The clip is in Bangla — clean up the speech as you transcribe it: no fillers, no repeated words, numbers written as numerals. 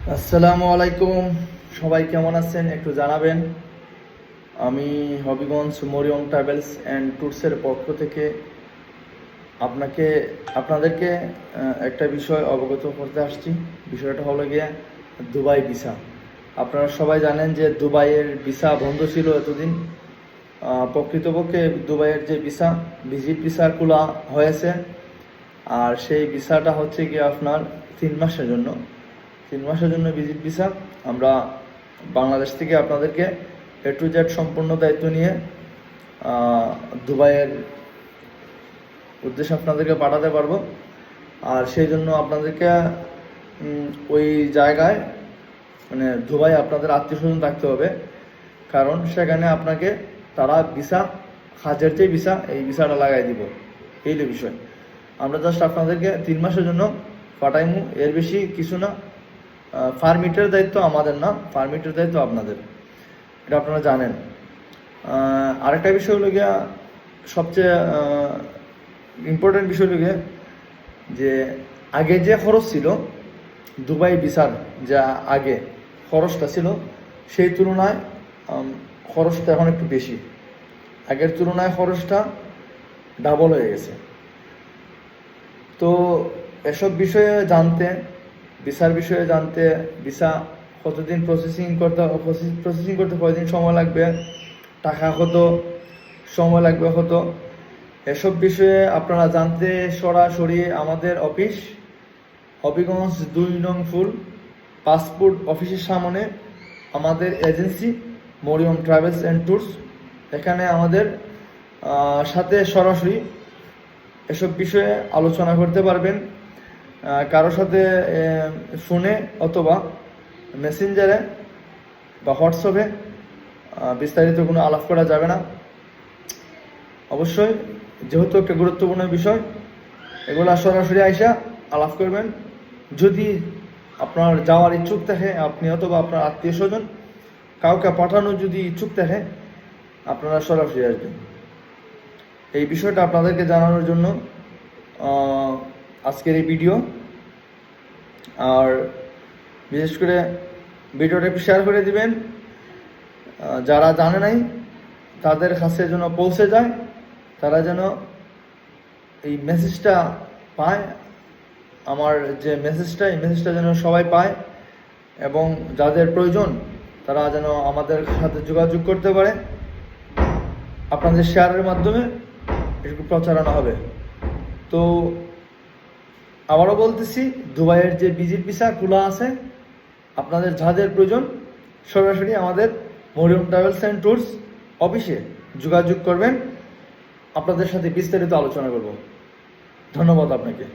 আসসালামু আলাইকুম। সবাই কেমন আছেন একটু জানাবেন। আমি হবিগঞ্জ মরিয়ম ট্রাভেলস অ্যান্ড ট্যুরসের পক্ষ থেকে আপনাদেরকে একটা বিষয় অবগত করতে আসছি। বিষয়টা হলো গিয়ে দুবাই ভিসা। আপনারা সবাই জানেন যে দুবাইয়ের ভিসা বন্ধ ছিল এতদিন। প্রকৃতপক্ষে দুবাইয়ের যে ভিজিট ভিসা খোলা হয়েছে, আর সেই ভিসাটা হচ্ছে গিয়ে আপনার 3 মাসের জন্য। 3 মাসের জন্য ভিজিট ভিসা। আমরা বাংলাদেশ থেকে আপনাদেরকে A to Z সম্পূর্ণ দায়িত্ব নিয়ে দুবাইয়ের উদ্দেশ্যে আপনাদেরকে পাঠাতে পারবো। আর সেই জন্য আপনাদেরকে ওই জায়গায় মানে দুবাই আপনাদের আত্মীয় স্বজন থাকতে হবে, কারণ সেখানে আপনাকে তারা ভিসা, হাজের যে ভিসা, এই ভিসাটা লাগাই দিব। এই বিষয় আমরা জাস্ট আপনাদেরকে 3 মাসের জন্য পাঠাইমু, এর বেশি কিছু না। পারমিটের দায়িত্ব আমাদের না, পারমিটের দায়িত্ব আপনাদের, এটা আপনারা জানেন। আরেকটা বিষয় হলো গিয়া, সবচেয়ে ইম্পর্টেন্ট বিষয় হলো গিয়া যে আগে যে খরচ ছিল দুবাই ভিসার, যা আগে খরচটা ছিল সেই তুলনায় খরচটা এখন একটু বেশি। আগের তুলনায় খরচটা ডাবল হয়ে গেছে। তো এসব বিষয়ে জানতে, ভিসার বিষয়ে জানতে, ভিসা কতদিন প্রসেসিং করতে কতদিন সময় লাগবে, টাকা কত, সময় লাগবে কত, এসব বিষয়ে আপনারা জানতে সরাসরি আমাদের অফিস হবিগঞ্জ 2 নং ফুল পাসপোর্ট অফিসের সামনে আমাদের agency Mariam travels and tours, এখানে আমাদের সাথে সরাসরি এসব বিষয়ে আলোচনা করতে পারবেন। কারোর সাথে ফোনে অথবা মেসেঞ্জারে বা হোয়াটসঅ্যাপে বিস্তারিত কোনো আলাপ করা যাবে না। অবশ্যই যেহেতু একটা গুরুত্বপূর্ণ বিষয়, এগুলো সরাসরি আইসা আলাপ করবেন। যদি আপনার যাওয়ার ইচ্ছুক থাকে, আপনি অথবা আপনার আত্মীয় স্বজন কাউকে পাঠানোর যদি ইচ্ছুক থাকে, আপনারা সরাসরি আসবেন। এই বিষয়টা আপনাদেরকে জানানোর জন্য আজকের এই ভিডিও। আর বিশেষ করে ভিডিওটা একটু শেয়ার করে দিবেন, যারা জানে নাই তাদের কাছে যেন পৌঁছে যায়, তারা যেন এই মেসেজটা পায়। আমার যে মেসেজটা, এই মেসেজটা যেন সবাই পায়, এবং যাদের প্রয়োজন তারা যেন আমাদের সাথে যোগাযোগ করতে পারে। আপনাদের শেয়ারের মাধ্যমে একটু প্রচারণা হবে। তো আবারও বলতেছি, দুবাইয়ের যে ভিজিট ভিসা খোলা আছে, আপনাদের যাদের প্রয়োজন সরাসরি আমাদের মরিয়ম ট্রাভেলস অ্যান্ড ট্যুরস অফিসে যোগাযোগ করবেন, আপনাদের সাথে বিস্তারিত আলোচনা করব। ধন্যবাদ আপনাকে।